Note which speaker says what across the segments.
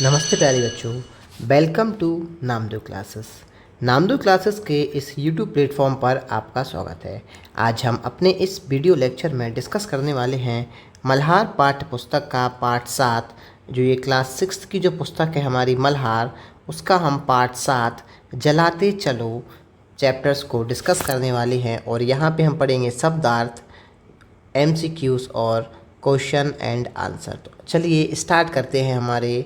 Speaker 1: नमस्ते प्यारे बच्चों, welcome to Namdev classes. Namdev classes के इस यूट्यूब प्लेटफॉर्म पर आपका स्वागत है। आज हम अपने इस वीडियो लेक्चर में डिस्कस करने वाले हैं मल्हार पाठ्य पुस्तक का पार्ट 7। जो ये क्लास 6 की जो पुस्तक है हमारी मल्हार, उसका हम पार्ट 7 जलाते चलो चैप्टर्स को डिस्कस करने वाले हैं। और यहाँ पे हम पढ़ेंगे शब्दार्थ, MCQs और क्वेश्चन एंड आंसर। तो चलिए स्टार्ट करते हैं हमारे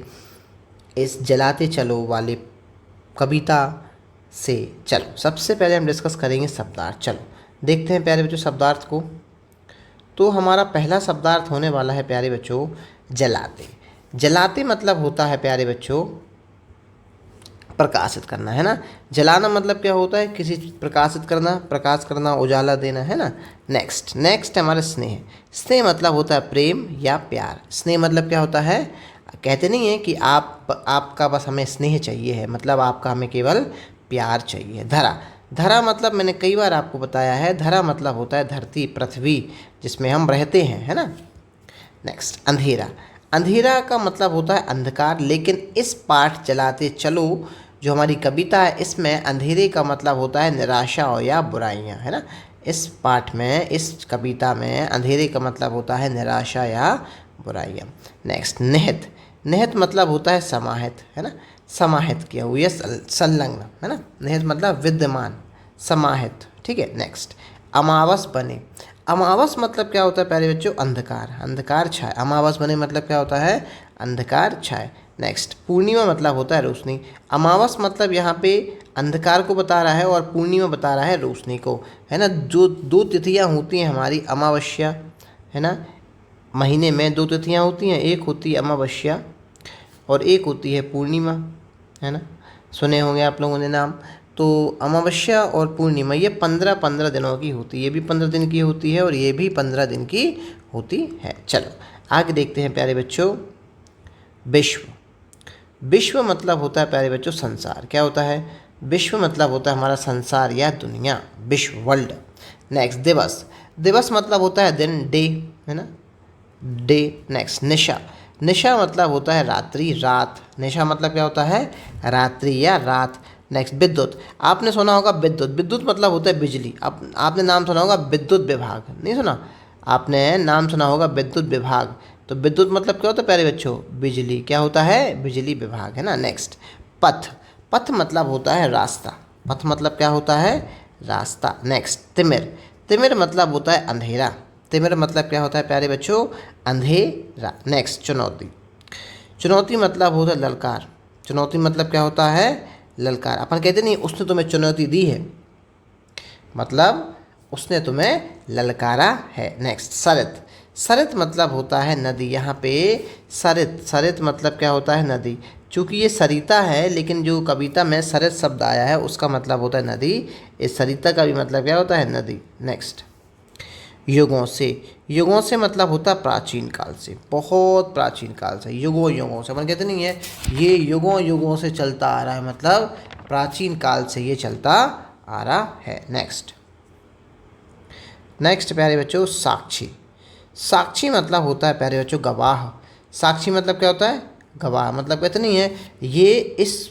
Speaker 1: इस जलाते चलो वाले कविता से। चलो सबसे पहले हम डिस्कस करेंगे शब्दार्थ। चलो देखते हैं प्यारे बच्चों शब्दार्थ को। तो हमारा पहला शब्दार्थ होने वाला है प्यारे बच्चों जलाते। जलाते मतलब होता है प्यारे बच्चों प्रकाशित करना, है ना। जलाना मतलब क्या होता है, किसी प्रकाशित करना, प्रकाश करना, उजाला देना, है ना। नेक्स्ट हमारा स्नेह। स्नेह मतलब होता है प्रेम या प्यार। स्नेह मतलब क्या होता है, कहते नहीं है कि आपका बस हमें स्नेह चाहिए है, मतलब आपका हमें केवल प्यार चाहिए। धरा। धरा मतलब मैंने कई बार आपको बताया है, धरा मतलब होता है धरती, पृथ्वी जिसमें हम रहते हैं, है ना। नेक्स्ट अंधेरा। अंधेरा का मतलब होता है अंधकार, लेकिन इस पाठ जलाते चलो जो हमारी कविता है इसमें अंधेरे का मतलब होता है निराशा और या बुराइयां, है ना। इस पाठ में, इस कविता में अंधेरे का मतलब होता है निराशा या बुराइयां। नेक्स्ट निहित। निहित मतलब होता है समाहित, है ना। समाहित किया हुआ या संलग्न, है ना। निहित मतलब विद्यमान, समाहित, ठीक है। नेक्स्ट अमावस बने। अमावस मतलब क्या होता है प्यारे बच्चों, अंधकार, अंधकार छाए। अमावस बने मतलब क्या होता है, अंधकार छाए। नेक्स्ट पूर्णिमा मतलब होता है रोशनी। अमावस मतलब यहाँ पे अंधकार को बता रहा है और पूर्णिमा बता रहा है रोशनी को, है ना। जो दो तिथियाँ होती हैं हमारी अमावस्या, है ना। महीने में दो तिथियाँ होती हैं, एक होती है अमावस्या और एक होती है पूर्णिमा, है ना। सुने होंगे आप लोगों ने नाम। तो अमावस्या और पूर्णिमा ये 15-15 दिनों की होती है, ये भी 15 दिन की होती है और ये भी 15 दिन की होती है। चलो आगे देखते हैं प्यारे बच्चों विश्व। विश्व मतलब होता है प्यारे बच्चों संसार। क्या होता है, विश्व मतलब होता है हमारा संसार या दुनिया, विश्व, वर्ल्ड। नेक्स्ट दिवस। दिवस मतलब होता है दिन, डे, है ना, डे। नेक्स्ट निशा। निशा मतलब होता है रात्रि, रात। निशा मतलब क्या होता है, रात्रि या रात। नेक्स्ट विद्युत। आपने सुना होगा विद्युत। विद्युत मतलब होता है बिजली। आपने नाम सुना होगा विद्युत विभाग, नहीं सुना, आपने नाम सुना होगा विद्युत विभाग। तो विद्युत मतलब क्या होता है प्यारे बच्चों, बिजली। क्या होता है, बिजली विभाग, है ना। नेक्स्ट पथ। पथ मतलब होता है रास्ता। पथ मतलब क्या होता है, रास्ता। नेक्स्ट तिमिर। तिमिर मतलब होता है अंधेरा। तिमिर मतलब क्या होता है प्यारे बच्चों, अंधेरा। नेक्स्ट चुनौती। चुनौती मतलब होता है ललकार। चुनौती मतलब क्या होता है, ललकार। अपन कहते नहीं उसने तुम्हें चुनौती दी है, मतलब उसने तुम्हें ललकारा है। नेक्स्ट सरित। सरित मतलब होता है नदी। यहाँ पे सरित, सरित मतलब क्या होता है, नदी। चूँकि ये सरिता है, लेकिन जो कविता में सरित शब्द आया है उसका मतलब होता है नदी। इस सरिता का भी मतलब क्या होता है, नदी। नेक्स्ट युगों से। युगों से मतलब होता है प्राचीन काल से, बहुत प्राचीन काल से, युगों युगों से। अपन कहते नहीं है ये युगों युगों से चलता आ रहा है, मतलब प्राचीन काल से ये चलता आ रहा है। नेक्स्ट प्यारे बच्चों साक्षी। साक्षी मतलब होता है प्यारे बच्चों गवाह। साक्षी मतलब क्या होता है, गवाह। मतलब कहते नहीं है ये इस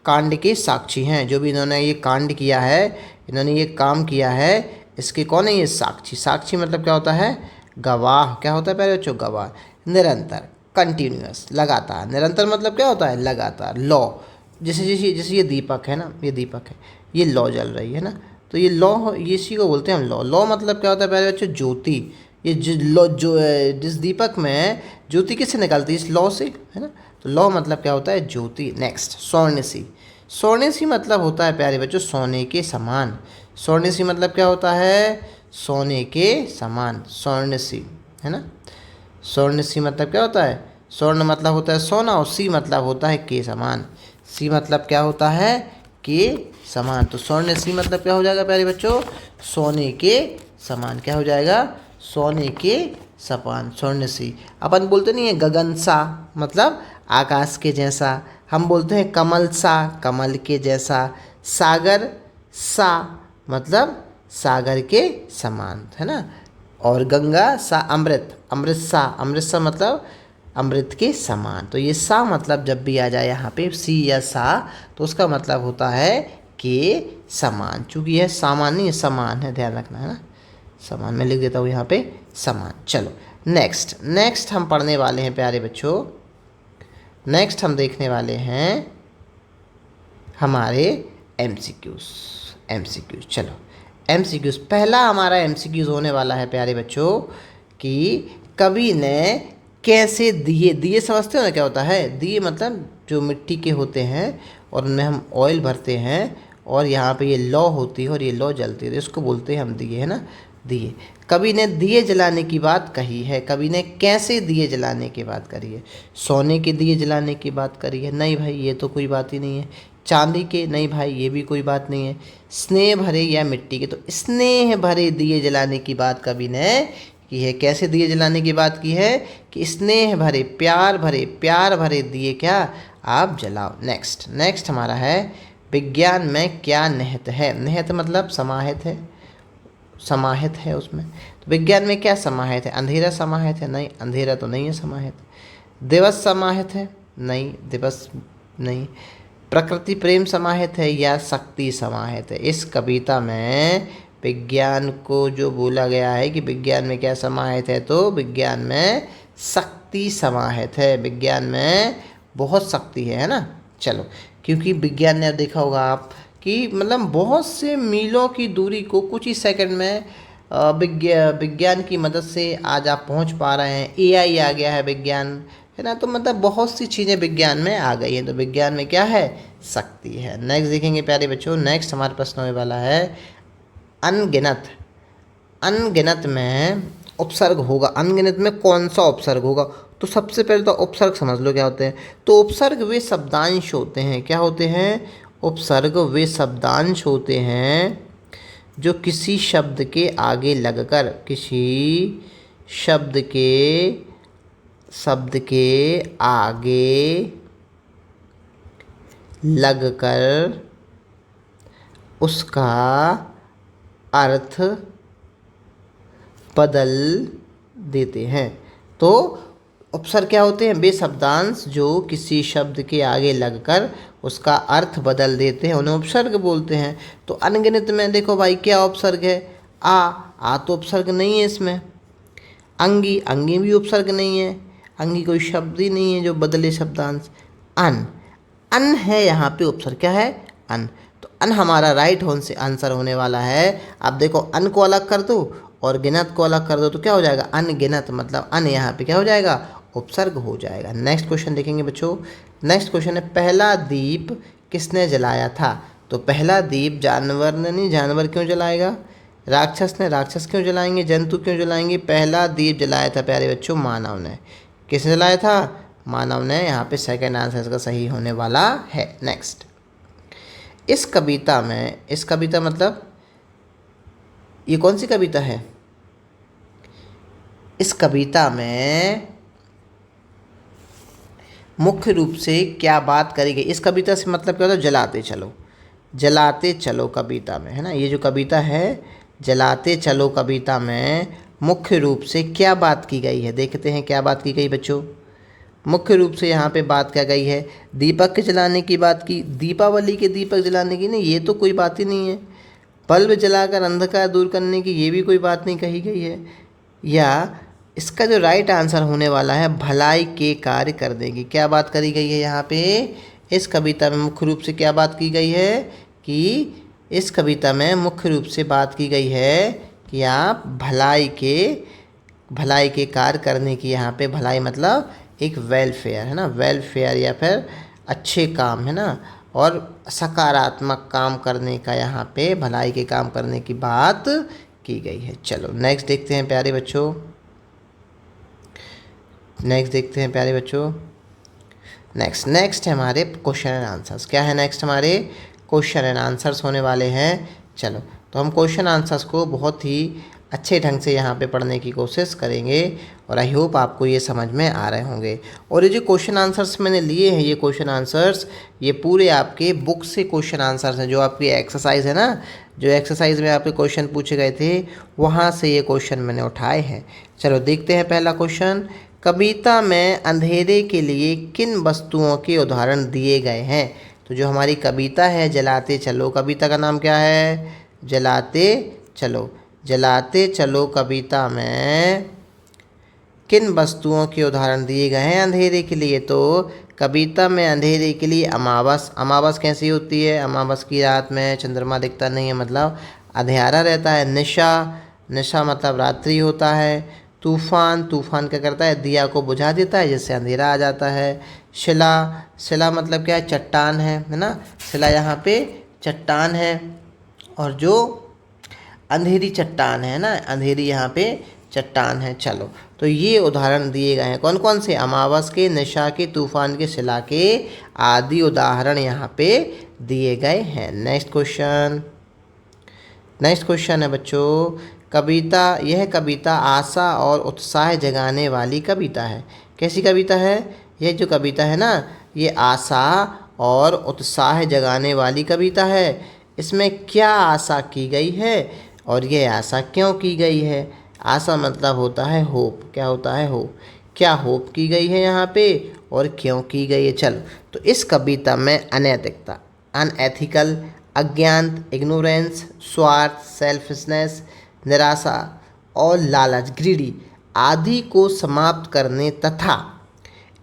Speaker 1: कांड के साक्षी हैं, जो भी इन्होंने ये कांड किया है, इन्होंने ये काम किया है, इसके कौन है, ये साक्षी। साक्षी मतलब क्या होता है, गवाह। क्या होता है प्यारे बच्चों, गवाह। निरंतर, कंटिन्यूअस, लगातार। निरंतर मतलब क्या होता है, लगातार। लौ। जैसे जैसे जैसे ये दीपक है ना, ये दीपक है, ये लौ जल रही है ना, तो ये लौ, ये इसी को बोलते हैं हम लौ। लौ मतलब क्या होता है प्यारे बच्चों, ज्योति। ये लौ जो जिस दीपक में ज्योति किससे निकलती है, इस लौ से, है ना। तो लौ मतलब क्या होता है, ज्योति। नेक्स्ट स्वर्णसी। स्वर्णसी मतलब होता है प्यारे बच्चों सोने के समान। स्वर्णसी मतलब क्या होता है, सोने के समान, स्वर्णसी, है ना। स्वर्णसी मतलब क्या होता है, स्वर्ण मतलब होता है सोना और सी मतलब होता है के समान। सी मतलब क्या होता है, के समान। तो स्वर्ण सी मतलब क्या हो जाएगा प्यारे बच्चों, सोने के समान। क्या हो जाएगा, सोने के समान, स्वर्ण सी। अपन बोलते नहीं है गगन सा मतलब आकाश के जैसा। हम बोलते हैं कमल सा, कमल के जैसा। सागर सा मतलब सागर के समान, है ना। और गंगा सा अमृत, अमृत सा, अमृत सा मतलब अमृत के समान। तो ये सा मतलब जब भी आ जाए यहाँ पे सी या सा, तो उसका मतलब होता है के समान। चूँकि यह सामान नहीं, समान है, ध्यान रखना है ना, समान। मैं लिख देता हूँ यहाँ पे समान। चलो नेक्स्ट हम पढ़ने वाले हैं प्यारे बच्चों, नेक्स्ट हम देखने वाले हैं हमारे एमसीक्यूज। चलो एमसीक्यूज, पहला हमारा एमसीक्यूज होने वाला है प्यारे बच्चों कि कवि ने कैसे दिए समझते हो ना क्या होता है? दिए मतलब जो मिट्टी के होते हैं और उनमें हम ऑयल भरते हैं और यहाँ पे ये लौ होती है और ये लौ जलती है, तो इसको बोलते हैं हम दिए, है ना, दिए। कवि ने दिए जलाने की बात कही है। कवि ने कैसे दिए जलाने की बात करी है? सोने के दिए जलाने की बात करी है? नहीं भाई, ये तो कोई बात ही नहीं है। चांदी के? नहीं भाई, ये भी कोई बात नहीं है। स्नेह भरे या मिट्टी के? तो स्नेह भरे दिए जलाने की बात कवि ने की है। कैसे दिए जलाने की बात की है? कि स्नेह भरे, प्यार भरे दिए क्या आप जलाओ। नेक्स्ट हमारा है विज्ञान में क्या निहित है। निहित मतलब समाहित है उसमें। तो विज्ञान में क्या समाहित है? अंधेरा समाहित है? नहीं, अंधेरा तो नहीं है समाहित। दिवस समाहित है? नहीं, दिवस नहीं। प्रकृति प्रेम समाहित है या शक्ति समाहित है? इस कविता में विज्ञान को जो बोला गया है कि विज्ञान में क्या समाहित है, तो विज्ञान में शक्ति समाहित है। विज्ञान में बहुत शक्ति है ना। चलो, क्योंकि विज्ञान ने देखा होगा आप कि मतलब बहुत से मीलों की दूरी को कुछ ही सेकंड में विज्ञान की मदद से आज आप पहुंच पा रहे हैं। एआई आ गया है विज्ञान, है ना। तो मतलब बहुत सी चीज़ें विज्ञान में आ गई हैं। तो विज्ञान में क्या है? शक्ति है। नेक्स्ट देखेंगे प्यारे बच्चों, नेक्स्ट हमारे प्रश्न होने वाला है अनगिनत में उपसर्ग होगा। अनगिनत में कौन सा उपसर्ग होगा? तो सबसे पहले तो उपसर्ग समझ लो क्या होते हैं। तो उपसर्ग वे शब्दांश होते हैं। क्या होते हैं? उपसर्ग वे शब्दांश होते हैं जो किसी शब्द के आगे लगकर, किसी शब्द के आगे लगकर उसका अर्थ बदल देते हैं। तो उपसर्ग क्या होते हैं? वे शब्दांश जो किसी शब्द के आगे लगकर उसका अर्थ बदल देते हैं, उन्हें उपसर्ग बोलते हैं। तो अनगिनत में देखो भाई क्या उपसर्ग है? आ तो उपसर्ग नहीं है इसमें। अंगी भी उपसर्ग नहीं है। अंगी कोई शब्द ही नहीं है जो बदले शब्दांश। अन है यहाँ पे उपसर्ग। क्या है? अन। तो अन हमारा राइट आंसर होने वाला है। अब देखो, अन को अलग कर दो और गिनत को अलग कर दो तो क्या हो जाएगा? अनगिनत। मतलब अन यहाँ पे क्या हो जाएगा? उपसर्ग हो जाएगा। नेक्स्ट क्वेश्चन देखेंगे बच्चों। नेक्स्ट क्वेश्चन है पहला दीप किसने जलाया था? तो पहला दीप जानवर ने नहीं। जानवर क्यों जलाएगा? राक्षस ने। राक्षस क्यों जलाएंगे? जंतु क्यों जलाएंगे? पहला दीप जलाया था प्यारे बच्चों मानव ने। किसने जलाया था? मानव ने। यहाँ पे सेकंड आंसर इसका सही होने वाला है। नेक्स्ट, इस कविता मतलब ये कौन सी कविता है? इस कविता में मुख्य रूप से क्या बात करी गई? इस कविता से मतलब क्या होता है? जलाते चलो कविता में, है ना। ये जो कविता है जलाते चलो कविता में मुख्य रूप से क्या बात की गई है? देखते हैं क्या बात की गई बच्चों। मुख्य रूप से यहाँ पे बात क्या गई है? दीपक के जलाने की बात की। दीपावली के दीपक जलाने की नहीं, ये तो कोई बात ही नहीं है। बल्ब जलाकर अंधकार दूर करने की, ये भी कोई बात नहीं कही गई है। या इसका जो राइट आंसर होने वाला है भलाई के कार्य करने की, क्या बात करी गई है यहाँ पे? इस कविता में मुख्य रूप से क्या बात की गई है कि इस कविता में मुख्य रूप से बात की गई है कि आप भलाई के कार्य करने की। यहाँ पे भलाई मतलब एक वेलफेयर, है ना, वेलफेयर या फिर अच्छे काम, है ना, और सकारात्मक काम करने का यहाँ पे भलाई के काम करने की बात की गई है। चलो नेक्स्ट देखते हैं प्यारे बच्चों। नेक्स्ट है हमारे क्वेश्चन एंड आंसर्स। क्या है नेक्स्ट? हमारे क्वेश्चन एंड आंसर्स होने वाले हैं। चलो, तो हम क्वेश्चन आंसर्स को बहुत ही अच्छे ढंग से यहाँ पे पढ़ने की कोशिश करेंगे और आई होप आपको ये समझ में आ रहे होंगे। और ये जो क्वेश्चन आंसर्स मैंने लिए हैं, ये क्वेश्चन आंसर्स ये पूरे आपके बुक से क्वेश्चन आंसर्स हैं। जो आपकी एक्सरसाइज है ना, जो एक्सरसाइज में आपके क्वेश्चन पूछे गए थे, वहाँ से ये क्वेश्चन मैंने उठाए हैं। चलो देखते हैं पहला क्वेश्चन। कविता में अंधेरे के लिए किन वस्तुओं के उदाहरण दिए गए हैं? तो जो हमारी कविता है जलाते चलो, कविता का नाम क्या है? जलाते चलो। जलाते चलो कविता में किन वस्तुओं के उदाहरण दिए गए हैं अंधेरे के लिए? तो कविता में अंधेरे के लिए अमावस। अमावस कैसी होती है? अमावस की रात में चंद्रमा दिखता नहीं है, मतलब अंधेरा रहता है। निशा, निशा मतलब रात्रि होता है। तूफान, तूफान क्या करता है? दिया को बुझा देता है जिससे अंधेरा आ जाता है। शिला, शिला मतलब क्या है? चट्टान है ना। शिला यहाँ पे चट्टान है, और जो अंधेरी चट्टान है ना, अंधेरी यहाँ पे चट्टान है। चलो, तो ये उदाहरण दिए गए हैं कौन कौन से? अमावस के, निशा के, तूफान के, शिला के आदि उदाहरण यहाँ पे दिए गए हैं। नेक्स्ट क्वेश्चन, नेक्स्ट क्वेश्चन है बच्चों, कविता, यह कविता आशा और उत्साह जगाने वाली कविता है। कैसी कविता है? यह जो कविता है ना, ये आशा और उत्साह जगाने वाली कविता है। इसमें क्या आशा की गई है और ये आशा क्यों की गई है? आशा मतलब होता है होप। क्या होता है? होप। क्या होप की गई है यहाँ पे और क्यों की गई है? चलो, तो इस कविता में अनैतिकता, अनएथिकल, अज्ञान, इग्नोरेंस, स्वार्थ, सेल्फिशनेस, निराशा और लालच, ग्रीडी आदि को समाप्त करने तथा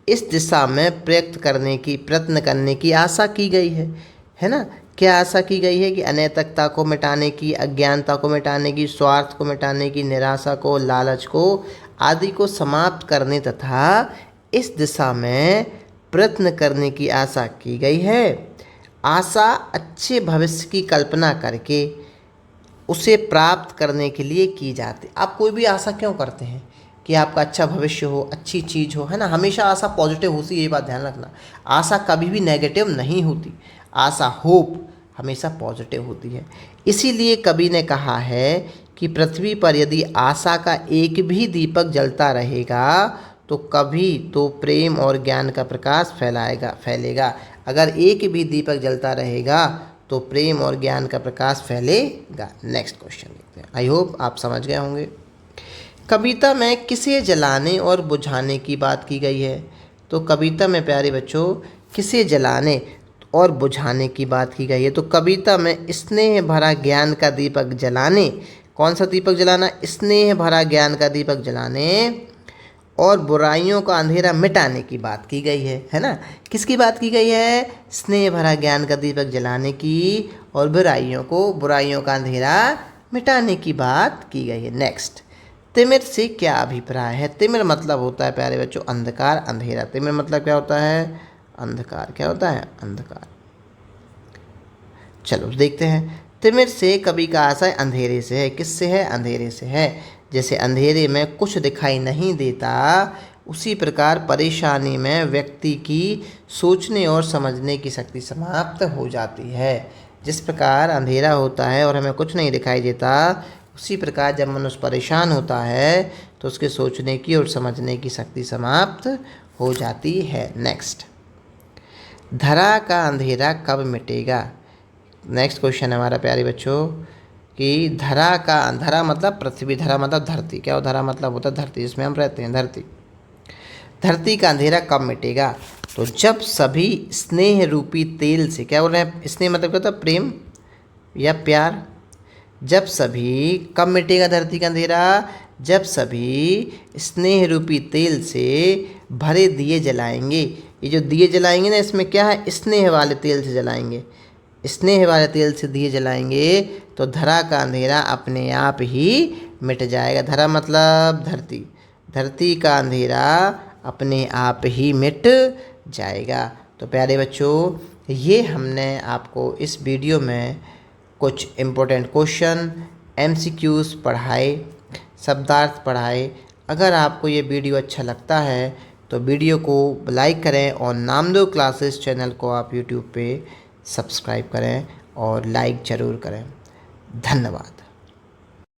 Speaker 1: इस दिशा में प्रयत्न करने की आशा की गई है ना। क्या आशा की गई है? कि अनैतिकता को मिटाने की, अज्ञानता को मिटाने की, स्वार्थ को मिटाने की, निराशा को, लालच को आदि को समाप्त करने तथा इस दिशा में प्रयत्न करने की आशा की गई है। आशा अच्छे भविष्य की कल्पना करके उसे प्राप्त करने के लिए की जाती। आप कोई भी आशा क्यों करते हैं? कि आपका अच्छा भविष्य हो, अच्छी चीज़ हो, है ना। हमेशा आशा पॉजिटिव होती है, ये बात ध्यान रखना। आशा कभी भी नेगेटिव नहीं होती। आशा, होप हमेशा पॉजिटिव होती है। इसीलिए कवि ने कहा है कि पृथ्वी पर यदि आशा का एक भी दीपक जलता रहेगा तो कभी तो प्रेम और ज्ञान का प्रकाश फैलेगा। अगर एक भी दीपक जलता रहेगा तो प्रेम और ज्ञान का प्रकाश फैलेगा। नेक्स्ट क्वेश्चन देखते हैं। आई होप आप समझ गए होंगे। कविता में किसे जलाने और बुझाने की बात की गई है? तो कविता में प्यारे बच्चों किसे जलाने और बुझाने की बात की गई है? तो कविता में स्नेह भरा ज्ञान का दीपक जलाने, कौन सा दीपक जलाना? स्नेह भरा ज्ञान का दीपक जलाने और बुराइयों का अंधेरा मिटाने की बात की गई है ना। किसकी बात की गई है? स्नेह भरा ज्ञान का दीपक जलाने की और बुराइयों का अंधेरा मिटाने की बात की गई है। नेक्स्ट, तिमिर से क्या अभिप्राय है? तिमिर मतलब होता है प्यारे बच्चों अंधकार, अंधेरा। तिमिर मतलब क्या होता है? अंधकार। क्या होता है? अंधकार। चलो देखते हैं। तिमिर से कवि का आशय अंधेरे से है। किससे है? अंधेरे से है। जैसे अंधेरे में कुछ दिखाई नहीं देता, उसी प्रकार परेशानी में व्यक्ति की सोचने और समझने की शक्ति समाप्त हो जाती है। जिस प्रकार अंधेरा होता है और हमें कुछ नहीं दिखाई देता, उसी प्रकार जब मनुष्य परेशान होता है तो उसके सोचने की और समझने की शक्ति समाप्त हो जाती है। नेक्स्ट, धरा का अंधेरा कब मिटेगा? नेक्स्ट क्वेश्चन है हमारा प्यारे बच्चों कि धरा मतलब पृथ्वी, धरा मतलब धरती। क्या हो? धरा मतलब होता है धरती, जिसमें हम रहते हैं, धरती। धरती का अंधेरा कब मिटेगा? तो जब सभी स्नेह रूपी तेल से, क्या बोल रहे हैं? स्नेह मतलब क्या होता है? प्रेम या प्यार। जब सभी, कब मिटेगा धरती का अंधेरा? जब सभी स्नेह रूपी तेल से भरे दिए जलाएंगे। ये जो दिए जलाएंगे ना, इसमें क्या है? स्नेह वाले तेल से जलाएंगे। स्नेह वाले तेल से दिए जलाएंगे तो धरा का अंधेरा अपने आप ही मिट जाएगा। धरा मतलब धरती। धरती का अंधेरा अपने आप ही मिट जाएगा। तो प्यारे बच्चों, ये हमने आपको इस वीडियो में कुछ इम्पोर्टेंट क्वेश्चन, MCQs पढ़ाए, शब्दार्थ पढ़ाए। अगर आपको ये वीडियो अच्छा लगता है तो वीडियो को लाइक करें और नामदेव क्लासेस चैनल को आप YouTube पे सब्सक्राइब करें और लाइक ज़रूर करें। धन्यवाद।